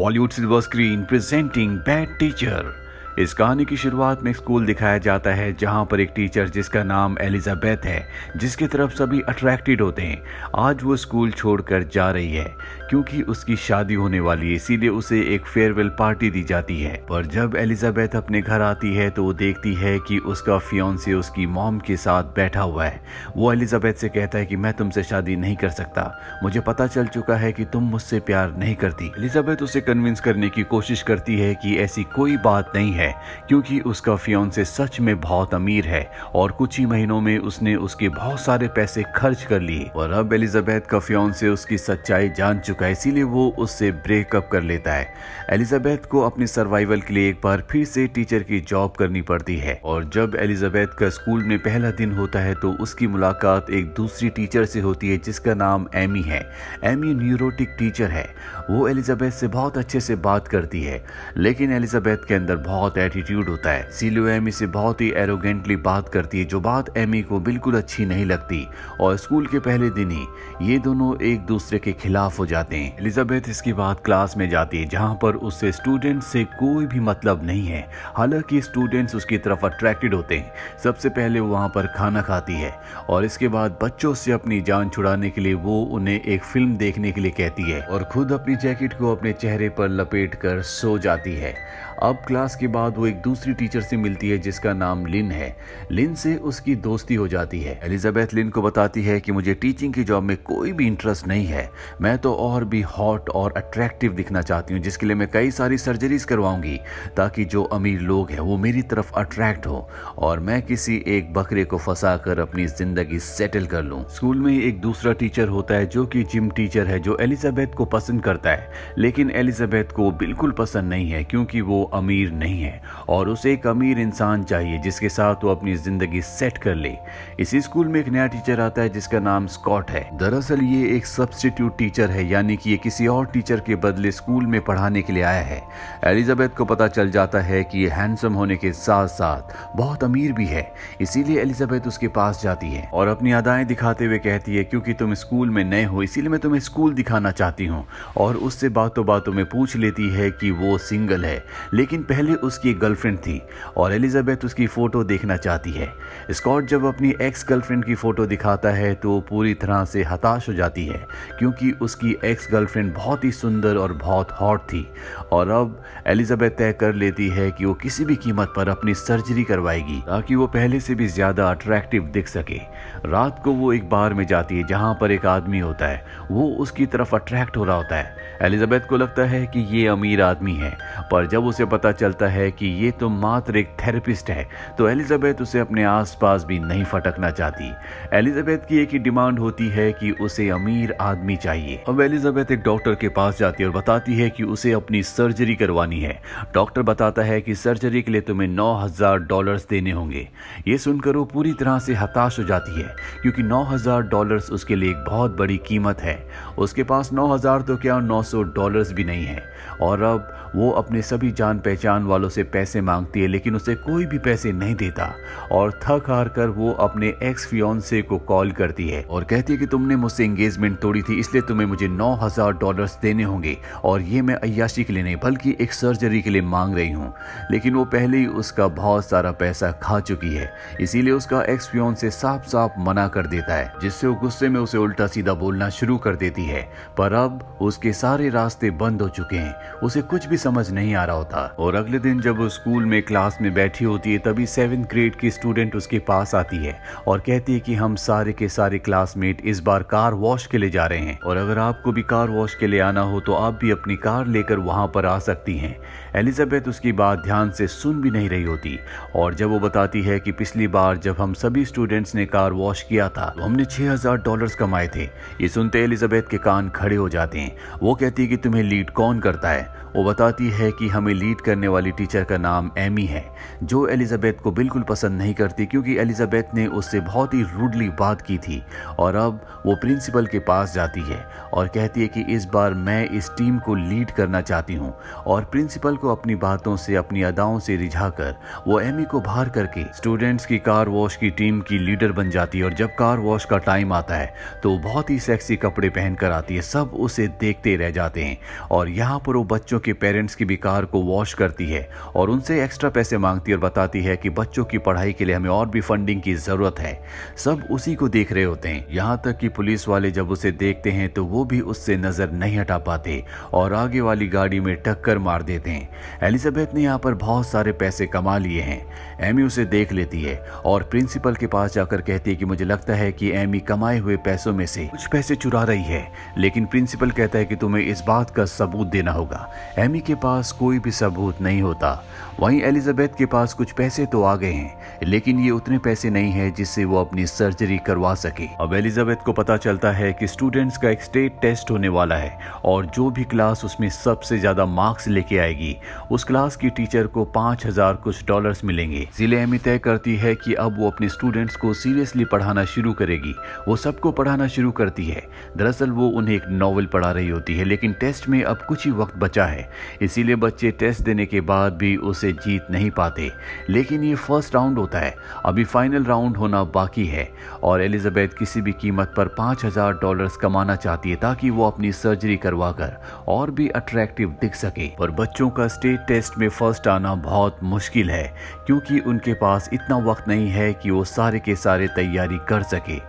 Bollywood silver screen presenting bad teacher. इस कहानी की शुरुआत में एक स्कूल दिखाया जाता है जहां पर एक टीचर जिसका नाम एलिजाबेथ है, जिसकी तरफ सभी अट्रैक्टेड होते हैं। आज वो स्कूल छोड़कर जा रही है क्योंकि उसकी शादी होने वाली है, इसीलिए उसे एक फेयरवेल पार्टी दी जाती है। पर जब एलिजाबेथ अपने घर आती है तो वो देखती है कि उसका फियांसे उसकी मॉम के साथ बैठा हुआ है। वो एलिजाबेथ से कहता है कि मैं तुमसे शादी नहीं कर सकता, मुझे पता चल चुका है कि तुम मुझसे प्यार नहीं करती। एलिजाबेथ उसे कन्विंस करने की कोशिश करती है कि ऐसी कोई बात नहीं है क्योंकि उसका फियांसे सच में बहुत अमीर है और कुछ ही महीनों में उसने उसके बहुत सारे पैसे खर्च कर लिए। और अब एलिजाबेथ का फियांसे उसकी सच्चाई जान चुका है, इसीलिए वो उससे ब्रेकअप कर लेता है। एलिजाबेथ को अपने सर्वाइवल के लिए एक बार फिर से टीचर की जॉब करनी पड़ती है। और जब एलिजाबेथ का स्कूल में पहला दिन होता है तो उसकी मुलाकात एक दूसरी टीचर से होती है जिसका नाम एमी है। एमी न्यूरोटिक टीचर है। वो एलिजाबेथ से बहुत अच्छे से बात करती है, लेकिन एलिजाबेथ के अंदर बहुत एटीट्यूड होता है, इसीलिए एमी से बहुत ही एरोगेंटली बात करती है, जो बात एमी को बिल्कुल अच्छी नहीं लगती। और स्कूल के पहले दिन ही ये दोनों एक दूसरे के खिलाफ हो जाते हैं। एलिजाबेथ इसके बाद क्लास में जाती है जहां पर उससे स्टूडेंट्स से कोई भी मतलब नहीं है, हालांकि स्टूडेंट्स उसकी तरफ अट्रैक्टेड होते हैं। सबसे पहले वो वहां पर खाना खाती है और इसके बाद बच्चों से अपनी जान छुड़ाने के लिए वो उन्हें एक फिल्म देखने के लिए कहती है और खुद अपनी जैकेट को अपने चेहरे पर लपेट कर सो जाती है। अब क्लास के बाद वो एक दूसरी टीचर से मिलती है जिसका नाम लिन है। लिन से उसकी दोस्ती हो जाती है। एलिजाबेथ लिन को बताती है कि मुझे टीचिंग की जॉब में कोई भी इंटरेस्ट नहीं है, मैं तो और भी हॉट और अट्रैक्टिव दिखना चाहती हूँ, जिसके लिए मैं कई सारी सर्जरीज करवाऊंगी ताकि जो अमीर लोग हैं वो मेरी तरफ अट्रैक्ट हो और मैं किसी एक बकरे को फंसा कर अपनी जिंदगी सेटल कर लूं। स्कूल में एक दूसरा टीचर होता है जो कि जिम टीचर है, जो एलिजाबेथ को पसंद करता है, लेकिन एलिजाबेथ को बिल्कुल पसंद नहीं है क्योंकि वो अमीर नहीं है और उसे एक अमीर इंसान चाहिए जिसके साथ वो अपनी जिंदगी सेट कर ले। इसी स्कूल में एक नया टीचर आता है जिसका नाम स्कॉट है। दरअसल ये एक सब्स्टिट्यूट टीचर है, यानी कि ये किसी और टीचर के बदले स्कूल में पढ़ाने के लिए आया है। एलिजाबेथ को पता चल जाता है कि ये हैंडसम होने के साथ साथ बहुत अमीर भी है, इसीलिए एलिजाबेथ उसके पास जाती है और अपनी अदाएं दिखाते हुए कहती है क्योंकि तुम स्कूल में नए हो इसीलिए मैं तुम्हें स्कूल दिखाना चाहती हूँ। और उससे बातों बातों में पूछ लेती है कि वो सिंगल है, लेकिन पहले उसकी एक गर्लफ्रेंड थी और एलिजाबेथ उसकी फोटो देखना चाहती है। स्कॉट जब अपनी एक्स गर्लफ्रेंड की फोटो दिखाता है तो पूरी तरह से हताश हो जाती है क्योंकि उसकी एक्स गर्लफ्रेंड बहुत ही सुंदर और बहुत हॉट थी। और अब एलिजाबेथ तय कर लेती है कि वो किसी भी कीमत पर अपनी सर्जरी करवाएगी ताकि वो पहले से भी ज्यादा अट्रैक्टिव दिख सके। रात को वो एक बार में जाती है जहां पर एक आदमी होता है, वो उसकी तरफ अट्रैक्ट हो रहा होता है। एलिजाबेथ को लगता है कि ये अमीर आदमी है, पर जब उसे पता चलता है कि ये तो मात्र एक थेरेपिस्ट है तो एलिजाबेथ उसे अपने आसपास भी नहीं फटकना चाहती। एलिजाबेथ की एक ही डिमांड होती है कि उसे अमीर आदमी चाहिए। अब एलिजाबेथ एक डॉक्टर के पास जाती है और बताती है कि उसे अपनी सर्जरी करवानी है। डॉक्टर बताता है कि सर्जरी के लिए तुम्हें $9,000 देने होंगे। ये सुनकर वो पूरी तरह से हताश हो जाती है क्योंकि $9,000 उसके लिए एक बहुत बड़ी कीमत है। उसके पास 9,000 तो क्या $900 भी नहीं है। और अब वो अपने सभी जान पहचान वालों से पैसे मांगती है, लेकिन उसे कोई भी पैसे नहीं देता और थक हार कर वो अपने एक्स फियांसे को कॉल करती है और कहती है कि तुमने मुझसे एंगेजमेंट तोड़ी थी, इसलिए तुम्हें मुझे $9,000 देने होंगे और ये मैं अय्याशी के लिए नहीं बल्कि एक सर्जरी के लिए मांग रही हूँ। लेकिन वो पहले ही उसका बहुत सारा पैसा खा चुकी है, इसीलिए उसका एक्स फियांसे साफ साफ मना कर देता है, जिससे वो गुस्से में उसे उल्टा सीधा बोलना शुरू कर देती है। पर अब उसके सारे रास्ते बंद हो चुके हैं, उसे कुछ भी समझ नहीं आ रहा होता। और अगले दिन जब वो स्कूल में क्लास में बैठी होती है तभी 7th ग्रेड की स्टूडेंट उसके पास आती है और कहती है कि हम सारे के सारे क्लासमेट इस बार कार वॉश के लिए जा रहे हैं और अगर आपको भी कार वॉश के लिए आना हो तो आप भी अपनी कार लेकर वहां पर आ सकती हैं। एलिजाबेथ उसकी बात ध्यान से सुन भी नहीं रही होती और जब वो बताती है कि पिछली बार जब हम सभी स्टूडेंट्स ने कार वॉश किया था तो हमने $6,000 कमाए थे। ये सुनते एलिजाबेथ के कान खड़े हो जाते हैं। वो कहती है कि तुम्हें लीड कौन करता है। वो बताती है कि हमें लीड करने वाली टीचर टीचर का नाम एमी है, जो एलिजाबेथ को बिल्कुल पसंद नहीं करती क्योंकि एलिजाबेथ ने उससे बहुत ही रूडली बात की थी। और अब वो प्रिंसिपल के पास जाती है और कहती है कि इस बार मैं इस टीम को लीड करना चाहती हूँ। और प्रिंसिपल को अपनी बातों से, अपनी अदाओं से रिझाकर वो एमी को बाहर करके स्टूडेंट्स की कार वॉश की टीम की लीडर बन जाती है। और जब कार वॉश का टाइम आता है तो बहुत ही सेक्सी कपड़े पहनकर आती है, सब उसे देखते रह जाते हैं। और यहाँ पर वो बच्चों के पेरेंट्स की भी कार को वॉश करती है और उनसे एक्स्ट्रा पैसे मांगती है और बताती है कि बच्चों की पढ़ाई के लिए हमें और भी फंडिंग की जरूरत है। सब उसी को देख रहे होते हैं, यहाँ तक कि पुलिस वाले जब उसे देखते हैं तो वो भी उससे नजर नहीं हटा पाते और आगे वाली गाड़ी में टक्कर मार देते हैं। एलिजाबेथ ने यहाँ पर बहुत सारे पैसे कमा लिए हैं। एमी उसे देख लेती है और प्रिंसिपल के पास जाकर कहती है कि मुझे लगता है कि एमी कमाए हुए पैसों में से कुछ पैसे चुरा रही है। लेकिन प्रिंसिपल कहता है कि तुम्हें इस बात का सबूत देना होगा। एमी के पास कोई भी सबूत नहीं होता। वहीं एलिजाबेथ के पास कुछ पैसे तो आ गए हैं, लेकिन ये उतने पैसे नहीं है जिससे वो अपनी सर्जरी करवा सके। अब एलिजाबेथ को पता चलता है कि स्टूडेंट्स का एक स्टेट टेस्ट होने वाला है और जो भी क्लास उसमें सबसे ज्यादा मार्क्स लेके आएगी उस क्लास की टीचर को 5000 कुछ डॉलर्स मिलेंगे। इसलिए एमी तय करती है कि अब वो अपने स्टूडेंट्स को सीरियसली पढ़ाना शुरू करेगी। वो सबको पढ़ाना शुरू करती है। दरअसल वो उन्हें एक नॉवेल पढ़ा रही होती है, लेकिन टेस्ट में अब कुछ ही वक्त बचा है, इसीलिए बच्चे टेस्ट देने के बाद भी उसे जीत नहीं पाते। लेकिन ये फर्स्ट राउंड होता है, अभी फाइनल राउंड होना बाकी है और एलिजाबेथ किसी भी कीमत पर 5000 डॉलर्स कमाना चाहती है ताकि वो अपनी सर्जरी करवाकर और भी अट्रैक्टिव दिख सके। पर बच्चों का स्टेट टेस्ट में फर्स्ट आना बहुत मुश्किल है क्योंकि उनके पास इतना वक्त नहीं है कि वो सारे के सारे तैयारी कर सके।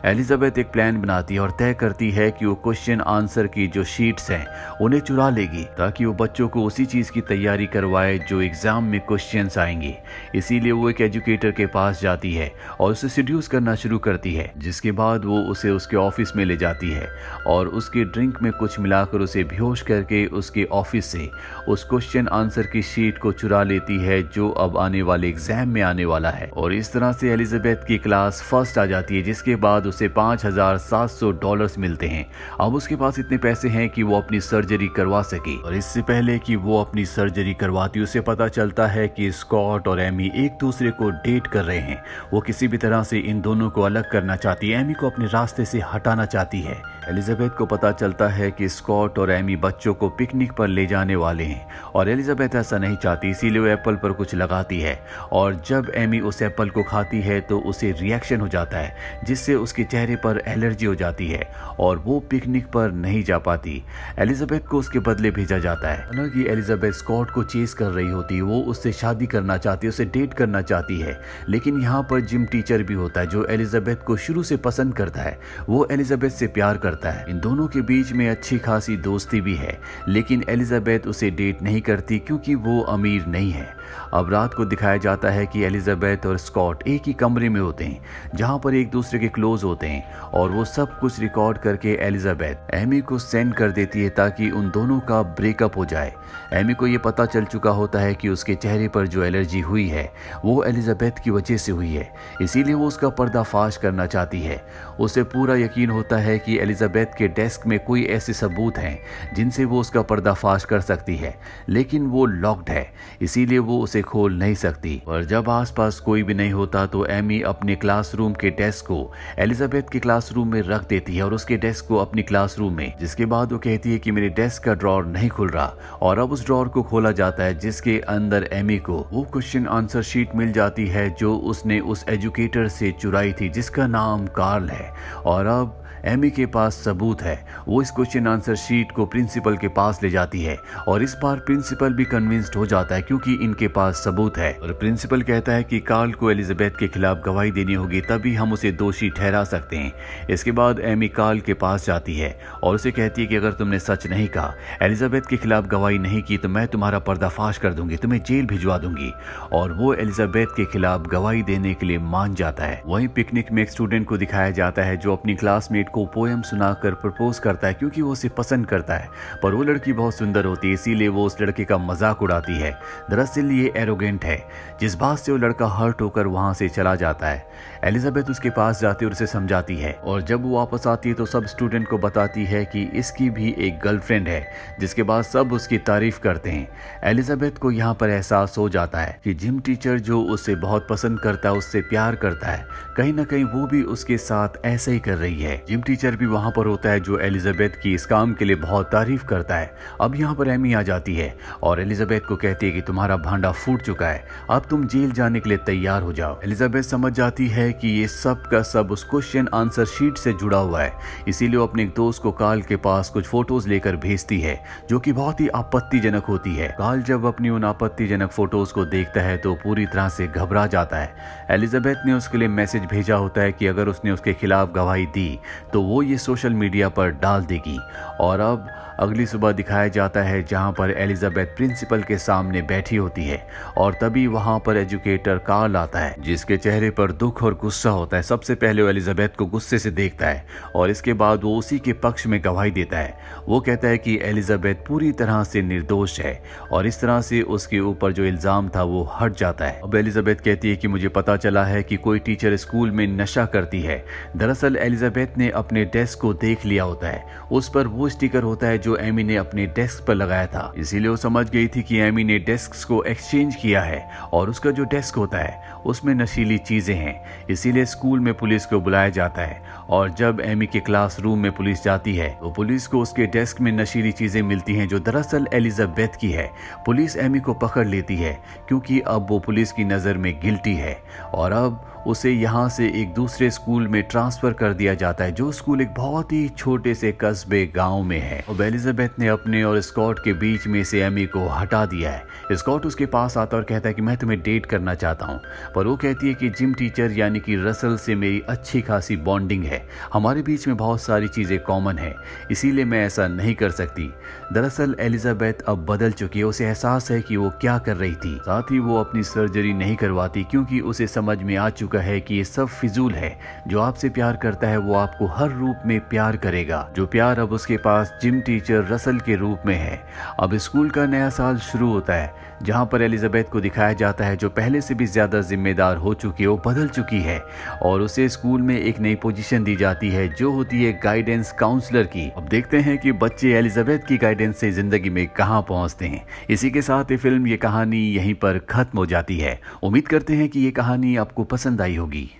एलिजाबेथ एक प्लान बनाती है और तय करती है कि वो क्वेश्चन आंसर की जो शीट्स हैं उन्हें चुरा लेगी ताकि वो बच्चों को उसी चीज की तैयारी करवाए जो एग्जाम में क्वेश्चंस आएंगे। इसीलिए वो एक एजुकेटर के पास जाती है और उसे सीड्यूस करना शुरू करती है, जिसके बाद वो उसे उसके ऑफिस में ले जाती है और उसके ड्रिंक में कुछ मिलाकर उसे बेहोश करके उसके ऑफिस से उस क्वेश्चन आंसर की शीट को चुरा लेती है जो अब आने वाले एग्जाम में आने वाला है। और इस तरह से एलिजाबेथ की क्लास फर्स्ट आ जाती है, जिसके बाद उसे 5700 डॉलर्स मिलते हैं। अब उसके पास इतने पैसे हैं कि वो अपनी सर्जरी करवा सके। और इससे पहले कि वो अपनी सर्जरी करवाती उसे पता चलता है कि स्कॉट और एमी एक दूसरे को डेट कर रहे हैं। वो किसी भी तरह से इन दोनों को अलग करना चाहती है, एमी को अपने रास्ते से हटाना चाहती है। एलिजाबेथ को पता चलता है कि स्कॉट और एमी बच्चों को पिकनिक पर ले जाने वाले हैं और एलिजाबेथ ऐसा नहीं चाहती, इसीलिए वो एप्पल पर कुछ लगाती है और जब एमी उस एप्पल को खाती है तो उसे रिएक्शन हो जाता है, जिससे उसके चेहरे पर एलर्जी हो जाती है और वो पिकनिक पर नहीं जा पाती। एलिजाबेथ को उसके बदले भेजा जाता है। हालांकि एलिजाबेथ स्कॉट को चेस कर रही होती है, वो उससे शादी करना चाहती है, उसे डेट करना चाहती है। लेकिन यहाँ पर जिम टीचर भी होता है जो एलिजाबेथ को शुरू से पसंद करता है, वो एलिजाबेथ से प्यार करता है। इन दोनों के बीच में अच्छी खासी दोस्ती भी है, लेकिन एलिजाबेथ उसे डेट नहीं करती क्योंकि वो अमीर नहीं है। अब रात को दिखाया जाता है कि एलिजाबेथ और स्कॉट एक ही कमरे में होते हैं जहां पर एक दूसरे के क्लोज होते हैं और वो सब कुछ रिकॉर्ड करके एलिजाबेथ एमी को सेंड कर देती है ताकि उन दोनों का ब्रेकअप हो जाए। एमी को ये पता चल चुका होता है कि उसके चेहरे पर जो एलर्जी हुई है वो एलिजाबेथ की वजह से हुई है, इसीलिए वो उसका पर्दाफाश करना चाहती है। उसे पूरा यकीन होता है कि एलिजाबेथ के डेस्क में कोई ऐसे सबूत हैं जिनसे वो उसका पर्दाफाश कर सकती है, लेकिन वो लॉक्ड है, इसीलिए वो उसे खोल नहीं सकती। और जब आसपास कोई भी नहीं होता तो एमी अपने क्लासरूम के डेस्क को एलिजाबेथ के क्लासरूम में रख देती है और उसके डेस्क को अपनी क्लासरूम में, जिसके बाद वो कहती है कि मेरे डेस्क का ड्रॉर नहीं खुल रहा और अब उस ड्रॉर को खोला जाता है जिसके अंदर एमी को वो क्वेश्चन आंसर शीट मिल जाती है जो उसने उस एजुकेटर से चुराई थी जिसका नाम कार्ल है। और अब एमी के पास सबूत है। वो इस क्वेश्चन आंसर शीट को प्रिंसिपल के पास ले जाती है और इस बार प्रिंसिपल भी कन्विंस्ड हो जाता है क्योंकि इनके पास सबूत है। और प्रिंसिपल कहता है कि कार्ल को एलिजाबेथ के खिलाफ गवाही देनी होगी, तभी हम उसे दोषी ठहरा सकते हैं। इसके बाद एमी कार्ल के पास जाती है और उसे कहती है कि अगर तुमने सच नहीं कहा, एलिजाबेथ के खिलाफ गवाही नहीं की तो मैं तुम्हारा पर्दाफाश कर दूंगी, तुम्हें जेल भिजवा दूंगी। और वो एलिजाबेथ के खिलाफ गवाही देने के लिए मान जाता है। वहीं पिकनिक में एक स्टूडेंट को दिखाया जाता है जो अपनी क्लासमेट को पोएम सुनाकर प्रपोज करता है क्योंकि वो उसे पसंद करता है, पर वो लड़की बहुत सुंदर होती है इसीलिए वो उस लड़के का मजाक उड़ाती है। दरअसल ये एरोगेंट है, जिस बात से वो लड़का हर्ट होकर वहां से चला जाता है। एलिजाबेथ उसके पास जाती और उसे समझाती है, और जब वो वापस आती है तो सब स्टूडेंट को बताती है कि इसकी भी एक गर्लफ्रेंड है, जिसके बाद सब उसकी तारीफ करते हैं। एलिजाबेथ को यहाँ पर एहसास हो जाता है कि जिम टीचर जो उसे बहुत पसंद करता है, उससे प्यार करता है, कहीं ना कहीं वो भी उसके साथ ऐसे ही कर रही है। जिम टीचर भी वहां पर होता है जो एलिजाबेथ की इस काम के लिए बहुत तारीफ करता है। अब यहाँ पर एमी आ जाती है और एलिजाबेथ को कहती है कि तुम्हारा भांडा फूट चुका है, अब तुम जेल जाने के लिए तैयार हो जाओ। एलिजाबेथ समझ जाती है कि ये सब का सब उस क्वेश्चन आंसर शीट से जुड़ा हुआ है, इसीलिए वो अपने एक दोस्त को कार्ल के पास कुछ फोटोज लेकर भेजती है जो कि बहुत ही आपत्तिजनक होती है। कार्ल जब अपनी उन आपत्तिजनक फोटोज को देखता है तो पूरी तरह से घबरा जाता है। एलिजाबेथ ने उसके लिए मैसेज भेजा होता है कि अगर उसने उसके खिलाफ गवाही दी तो वो ये सोशल मीडिया पर डाल देगी। और अब अगली सुबह दिखाया जाता है जहां पर एलिजाबेथ प्रिंसिपल के सामने बैठी होती है और तभी वहां पर एजुकेटर कार्ल आता है, जिसके चेहरे पर दुख और गुस्सा होता है। सबसे पहले वो एलिजाबेथ को गुस्से से देखता है और इसके बाद वो उसी के पक्ष में गवाही देता है। वो कहता है कि एलिजाबेथ पूरी तरह से निर्दोष है और इस तरह से उसके ऊपर जो इल्जाम था वो हट जाता है। अब एलिजाबेथ कहती है कि मुझे पता चला है कि कोई टीचर स्कूल में नशा करती है। दरअसल एलिजाबेथ ने अपने डेस्क को देख लिया होता है, उस पर वो स्टिकर होता है जो एमी ने अपने डेस्क पर लगाया था, इसीलिए वो समझ गई थी कि एमी ने डेस्क को एक्सचेंज किया है और उसका जो डेस्क होता है उसमें नशीली चीजें हैं। इसीलिए स्कूल में पुलिस को बुलाया जाता है और जब एमी के क्लासरूम में पुलिस जाती है तो पुलिस को उसके डेस्क में नशीली चीजें मिलती हैं जो दरअसल एलिजाबेथ की है। पुलिस एमी को पकड़ लेती है क्योंकि अब वो पुलिस की नजर में गिल्टी है और अब उसे यहाँ से एक दूसरे स्कूल में ट्रांसफर कर दिया जाता है, जो स्कूल एक बहुत ही छोटे से कस्बे गांव में है। अब एलिजाबेथ ने अपने और स्कॉट के बीच में से एमी को हटा दिया है। स्कॉट उसके पास आता और कहता है कि मैं तुम्हें डेट करना चाहता हूँ, पर वो कहती है कि जिम टीचर यानी कि रसल से मेरी अच्छी खासी बॉन्डिंग है, हमारे बीच में बहुत सारी चीजें कॉमन है, इसीलिए मैं ऐसा नहीं कर सकती। दरअसल एलिजाबेथ अब बदल चुकी है, उसे एहसास है कि वो क्या कर रही थी। साथ ही वो अपनी सर्जरी नहीं करवाती क्योंकि उसे समझ में आ चुका है कि ये सब फिजूल है। जो आपसे प्यार करता है वो आपको हर रूप में प्यार करेगा, जो प्यार अब उसके पास जिम टीचर रसल के रूप में है। अब स्कूल का नया साल शुरू होता है जहां पर एलिजाबेथ को दिखाया जाता है जो पहले से भी ज्यादा जिम्मेदार हो चुकी है, वो बदल चुकी है और उसे स्कूल में एक नई पोजीशन दी जाती है जो होती है गाइडेंस काउंसलर की। अब देखते हैं कि बच्चे एलिजाबेथ की गाइडेंस से जिंदगी में कहां पहुंचते हैं। इसी के साथ ये फिल्म, ये कहानी यहीं पर खत्म हो जाती है। उम्मीद करते हैं कि ये कहानी आपको पसंद आई होगी।